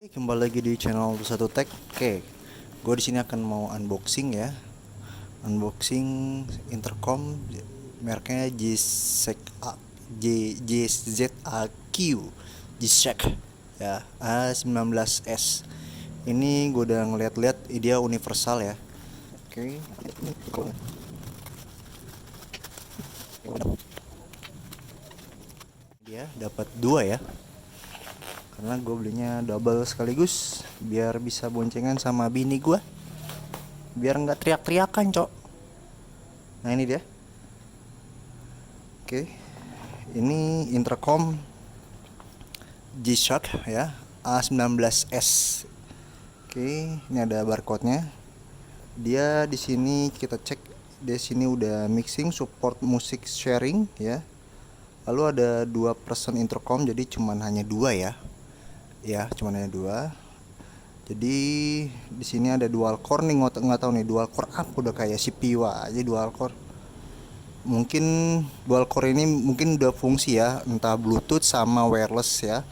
Kembali lagi di channel Satu Tech. Oke, gue di sini akan mau unboxing ya. Unboxing intercom mereknya JZAQ ya, A19S. Ini gue udah ngeliat-liat, dia universal ya. Oke. Dia dapat dua ya. Karena gue belinya double sekaligus biar bisa boncengan sama bini gue, biar nggak teriak-teriakan cok. Nah ini dia. Oke, ini intercom G-Shock ya, A19S. Oke, ini ada barcode-nya. Dia di sini kita cek, di sini udah mixing, support music sharing ya. Lalu ada 2% intercom, jadi cuman hanya dua ya. Ya, cuman hanya dua. Jadi di sini ada dual core nih, nggak tahu nih dual core apa, udah kayak CPU aja dual core. Mungkin dual core ini mungkin udah fungsi ya, entah Bluetooth sama wireless ya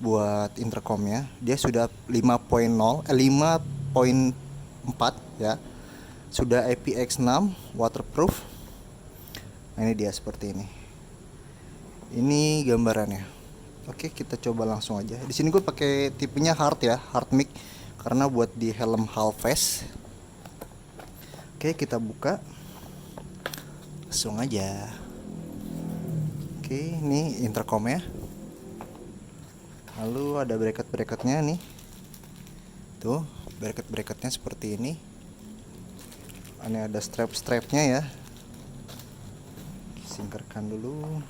buat intercomnya. Dia sudah 5.4 ya. Sudah IPX6 waterproof. Nah, ini dia seperti ini. Ini gambarannya. Oke, kita coba langsung aja. Di sini gue pakai tipenya hard ya, hard mic karena buat di helm half face. Oke, kita buka. Langsung aja. Oke, ini intercomnya. Lalu ada bracket-bracketnya nih. Tuh, bracket-bracketnya seperti ini. Ini ada strap-strapnya ya. Singkirkan dulu.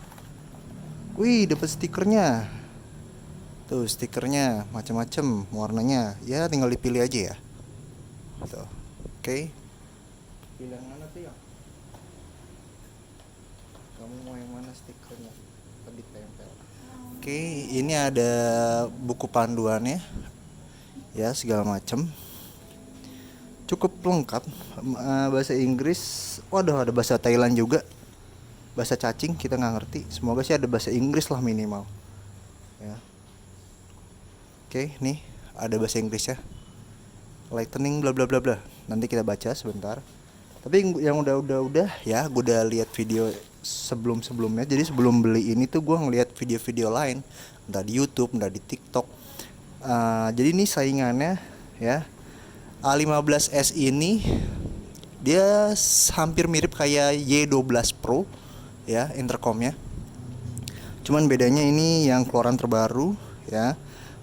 Wih, dapat stikernya. Tuh, stikernya macam-macam warnanya. Ya, tinggal dipilih aja ya. Tuh. Oke. Pilih yang mana tuh ya? Kamu mau yang mana stikernya? Tadi tempel. Oke, ini ada buku panduannya. Ya, segala macam. Cukup lengkap. Bahasa Inggris. Waduh, ada bahasa Thailand juga. Bahasa cacing kita nggak ngerti, semoga sih ada bahasa Inggris lah minimal ya. Oke, nih ada bahasa Inggris ya, lightning bla bla bla bla, nanti kita baca sebentar. Tapi yang udah ya, gue udah lihat video sebelumnya. Jadi sebelum beli ini tuh gue ngeliat video-video lain, entah di YouTube, entah di TikTok. Jadi ini saingannya ya, A15S ini dia hampir mirip kayak Y12 Pro ya intercomnya. Cuman bedanya ini yang keluaran terbaru ya.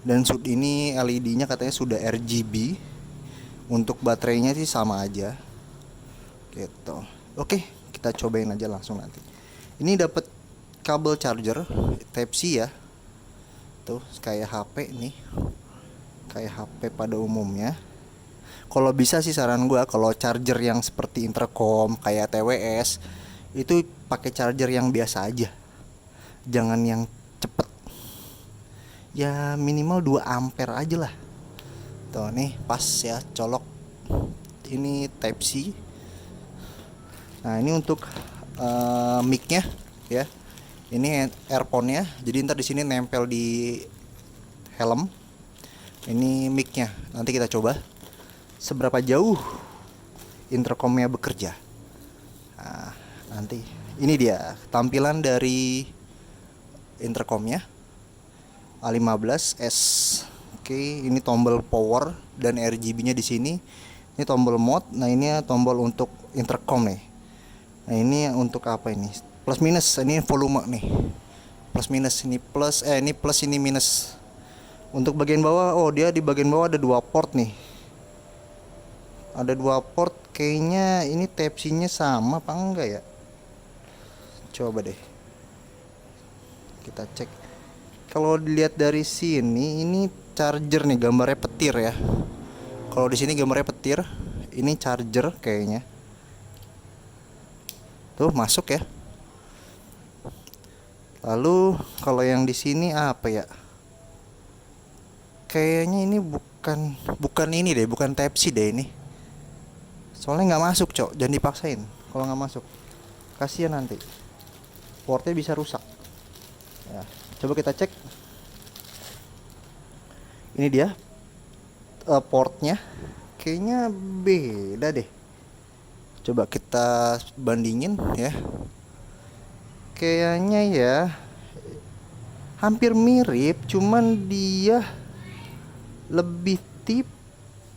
Dan ini LED-nya katanya sudah RGB. Untuk baterainya sih sama aja. Gitu. Oke, kita cobain aja langsung nanti. Ini dapat kabel charger Type C ya. Tuh kayak HP nih. Kayak HP pada umumnya. Kalau bisa sih saran gue, kalau charger yang seperti intercom kayak TWS itu pakai charger yang biasa aja, jangan yang cepet ya, minimal 2 ampere aja lah. Tuh nih pas ya, colok. Ini Type C. Nah ini untuk mic-nya ya, ini earphone-nya, jadi ntar di sini nempel di helm. Ini mic-nya, nanti kita coba seberapa jauh intercomnya bekerja. Nah, nanti ini dia tampilan dari intercomnya A15S. Oke, ini tombol power dan RGB-nya di sini. Ini tombol mode. Nah, ini tombol untuk intercom nih. Nah, ini untuk apa ini? Plus minus. Ini volume nih. Plus minus, ini plus, ini plus, ini minus. Untuk bagian bawah, oh dia di bagian bawah ada 2 port nih. Ada 2 port, kayaknya ini Type C-nya sama apa enggak ya? Coba deh kita cek. Kalau dilihat dari sini, ini charger nih, gambarnya petir ya. Kalau di sini gambarnya petir, ini charger kayaknya. Tuh masuk ya. Lalu kalau yang di sini apa ya? Kayaknya ini bukan ini deh, bukan Type C deh ini. Soalnya nggak masuk cok, jangan dipaksain. Kalau nggak masuk, kasihan nanti portnya bisa rusak ya. Coba kita cek. Ini dia portnya kayaknya beda deh. Coba kita bandingin ya. Kayaknya ya hampir mirip, cuman dia lebih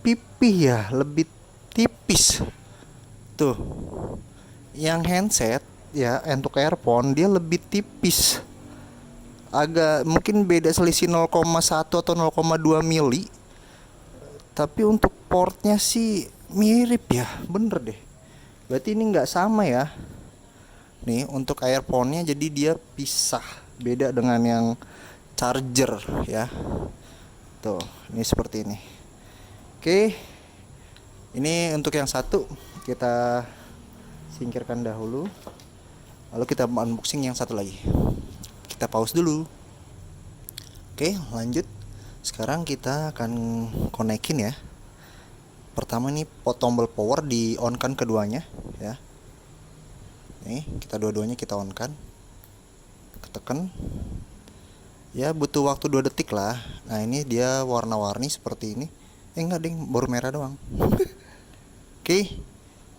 pipih ya, lebih tipis. Tuh, yang handset ya untuk earphone dia lebih tipis. Agak mungkin beda selisih 0,1 atau 0,2 mili. Tapi untuk portnya sih mirip ya, bener deh. Berarti ini nggak sama ya. Nih untuk earphone-nya jadi dia pisah, beda dengan yang charger ya. Tuh, ini seperti ini. Oke, ini untuk yang satu kita singkirkan dahulu. Lalu kita unboxing yang satu lagi. Kita pause dulu. Oke, lanjut. Sekarang kita akan konekin ya. Pertama nih tombol power di on kan keduanya ya. Nih, kita dua-duanya kita on kan. Tekan. Ya butuh waktu 2 detik lah. Nah ini dia warna-warni seperti ini. Enggak ding, baru merah doang. Oke,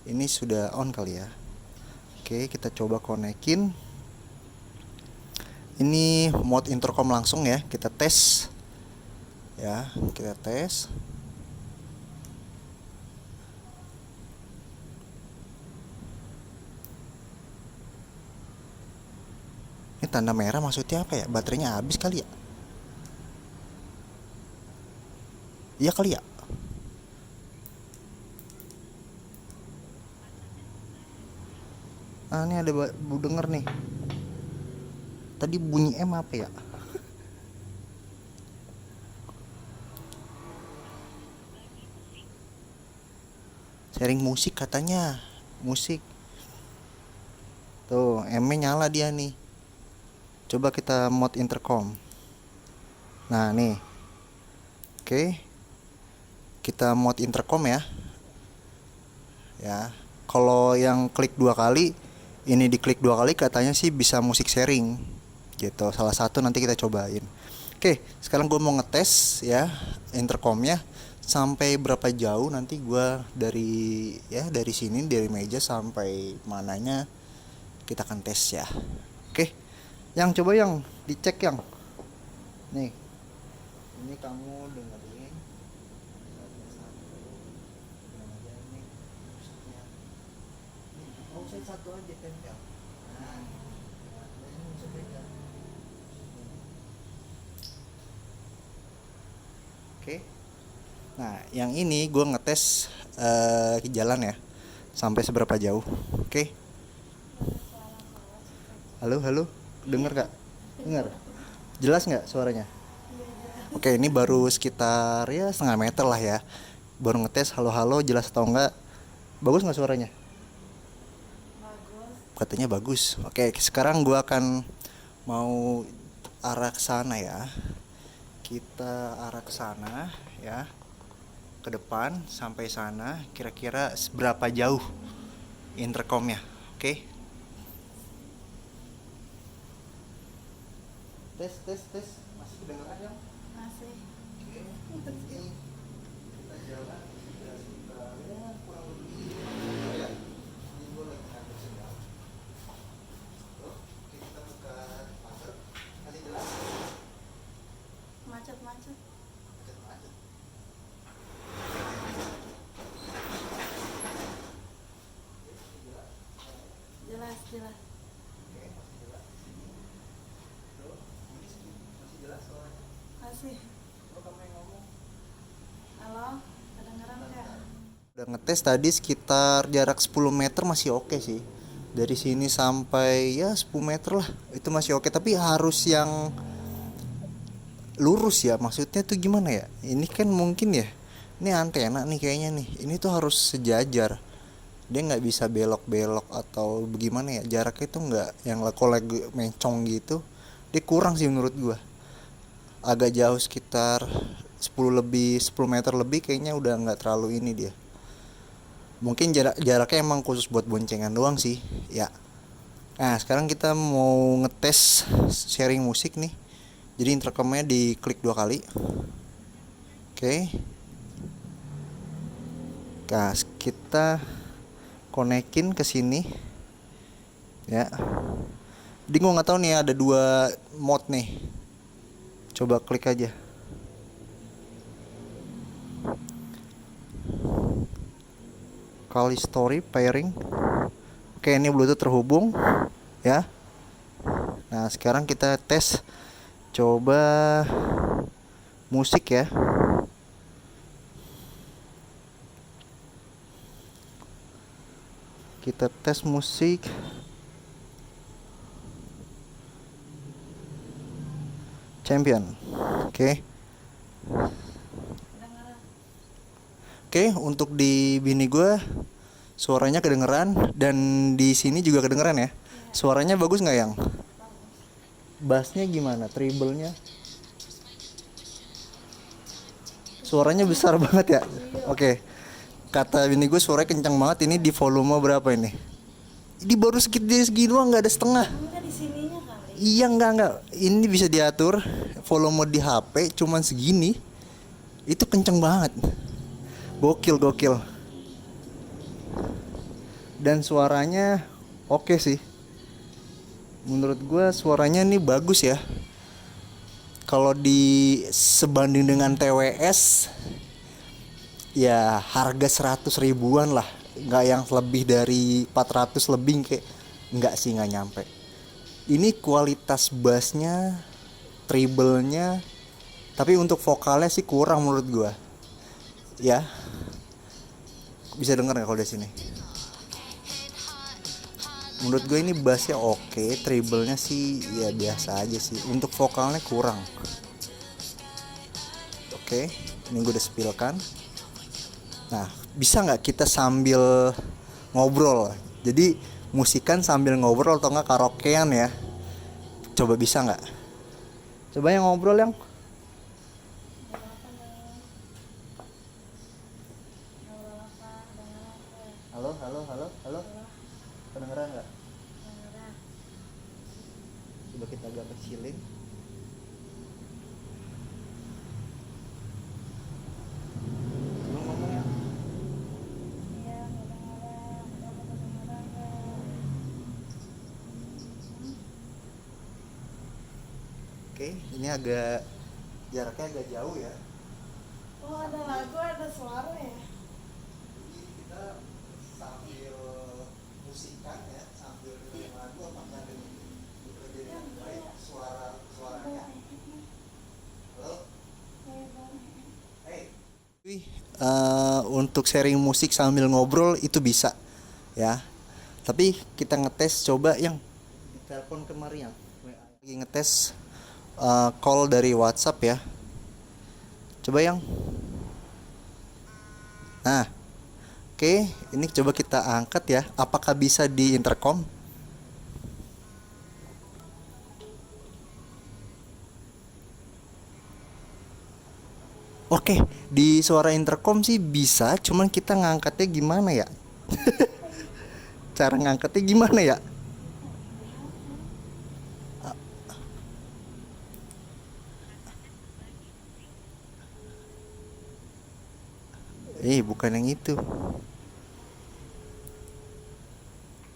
ini sudah on kali ya. Oke, kita coba konekin. Ini mode intercom langsung ya, kita tes. Ya, kita tes. Ini tanda merah maksudnya apa ya? Baterainya habis kali ya? Iya kali ya? Ah, ini ada bu denger nih. Tadi bunyi M apa ya? Sharing musik katanya. Musik. Tuh, M-nya nyala dia nih. Coba kita mode intercom. Nah, nih. Oke. Kita mode intercom ya. Ya. Kalau yang klik 2 kali, ini diklik 2 kali katanya sih bisa musik sharing. Gitu. Salah satu nanti kita cobain. Oke, sekarang gue mau ngetes ya intercomnya sampai berapa jauh. Nanti gue dari sini dari meja sampai mananya kita akan tes ya. Oke, yang coba yang dicek yang nih, ini kamu dengerin satu aja tempel. Nah, ini bisa beda. Oke. Nah, yang ini gue ngetes jalan ya. Sampai seberapa jauh. Oke. Halo, halo. Dengar gak? Dengar. Jelas nggak suaranya? Oke, ini baru sekitar ya setengah meter lah ya. Baru ngetes halo-halo jelas atau enggak. Bagus nggak suaranya? Bagus. Katanya bagus. Oke, sekarang gue akan mau arah ke sana ya. Kita arah ke sana ya. Ke depan sampai sana kira-kira seberapa jauh intercomnya. Oke. Tes masih kedengeran ya? Masih. Oke. Ini kita jalan sudah sekitar ya kurang lebih ya. Ini gue lagi ngambil sinyal. Oke, kita buka pagar. Masih jelas? Macet. Jelas. Oke, masih jelas. Loh, ini masih jelas suaranya? Masih. Lo kamu yang ngomong. Halo, kedengeran nggak? Udah ngetes tadi sekitar jarak 10 meter masih oke sih. Dari sini sampai ya 10 meter lah. Itu masih oke, tapi harus yang lurus ya. Maksudnya tuh gimana ya? Ini kan mungkin ya. Ini antena nih kayaknya nih. Ini tuh harus sejajar. Dia nggak bisa belok-belok atau bagaimana ya, jaraknya itu nggak yang lagi mencong gitu. Dia kurang sih menurut gua, agak jauh sekitar 10 meter lebih kayaknya udah nggak terlalu ini dia. Mungkin jaraknya emang khusus buat boncengan doang sih ya. Nah sekarang kita mau ngetes sharing musik nih. Jadi intercomnya diklik 2 kali. Oke. Nah, kita konekin ke sini ya. Jadi gue nggak tahu nih ada dua mode nih. Coba klik aja. Kali story pairing. Oke, ini Bluetooth terhubung ya. Nah, sekarang kita tes coba musik ya. Kita tes musik. Champion. Oke. Oke, untuk di bini gue suaranya kedengeran dan di sini juga kedengeran ya. Suaranya bagus nggak yang? Bassnya gimana? Treble-nya? Suaranya besar banget ya? Oke. Kata bini gue suaranya kencang banget. Ini di volume berapa ini? Ini baru segini doang, nggak ada setengah. Iya, enggak. Ini bisa diatur volume di HP cuman segini. Itu kenceng banget. Gokil. Dan suaranya oke sih. Menurut gue suaranya ini bagus ya. Kalau di sebanding dengan TWS ya harga 100 ribuan lah. Nggak yang lebih dari 400 lebih kayak. Nggak sih, nggak nyampe. Ini kualitas bassnya, treble-nya, tapi untuk vokalnya sih kurang menurut gua. Ya, bisa denger nggak kalau di sini? Menurut gue ini bassnya oke, treble-nya sih ya biasa aja sih. Untuk vokalnya kurang. Oke, ini gue udah spill-kan. Nah, bisa nggak kita sambil ngobrol? Jadi musikan sambil ngobrol atau nggak karaokean ya? Coba bisa nggak? Coba yang ngobrol yang. Halo. Kedengeran nggak? Coba kita agak kecilin. Coba ngomong ya. Oke, ini agak jaraknya agak jauh ya. Oh, ada lagu, ada suara ya? Jadi kita sambil musikan ya, sambil dengerin lagu apakah bekerja dengan baik suaranya. Halo. Hey. Untuk sharing musik sambil ngobrol itu bisa ya. Tapi kita ngetes coba yang telepon kemarin yang lagi ngetes call dari WhatsApp ya. Coba yang. Nah, oke, ini coba kita angkat ya. Apakah bisa di intercom? Oke, di suara intercom sih bisa, cuman kita ngangkatnya gimana ya? Cara ngangkatnya gimana ya? Bukan yang itu.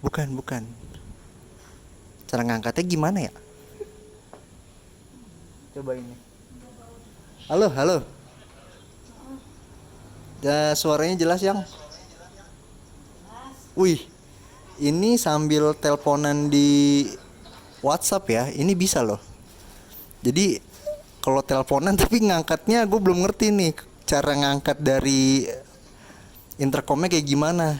Bukan. Cara ngangkatnya gimana ya? Coba ini. Halo. Ya, suaranya jelas yang. Wih, ini sambil teleponan di WhatsApp ya, ini bisa loh. Jadi kalau teleponan tapi ngangkatnya gue belum ngerti nih cara ngangkat dari intercomnya kayak gimana.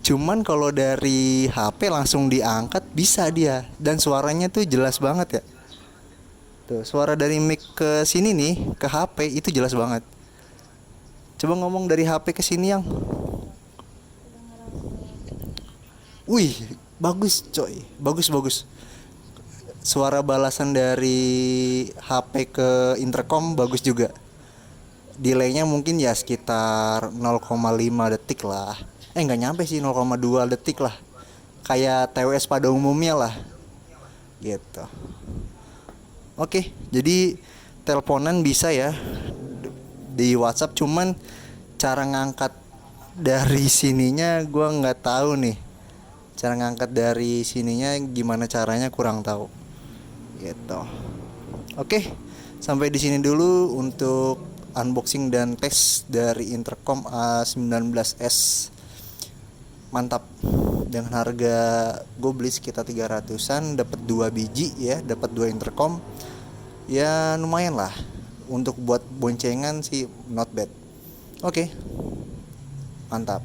Cuman kalau dari HP langsung diangkat bisa dia dan suaranya tuh jelas banget ya. Tuh, suara dari mic ke sini nih ke HP itu jelas banget. Coba ngomong dari HP ke sini yang. Wih, bagus coy. Bagus. Suara balasan dari HP ke intercom bagus juga. Delaynya mungkin ya sekitar 0,5 detik lah. Nggak nyampe sih, 0,2 detik lah. Kayak TWS pada umumnya lah. Gitu. Oke, jadi teleponan bisa ya di WhatsApp, cuman cara ngangkat dari sininya gua nggak tahu nih, cara ngangkat dari sininya gimana caranya kurang tahu gitu. Oke, sampai di sini dulu untuk unboxing dan tes dari intercom A19s. Mantap. Dengan harga gue beli sekitar 300-an, dapat 2 biji ya, dapat 2 intercom. Ya lumayan lah. Untuk buat boncengan sih not bad. Oke. Mantap.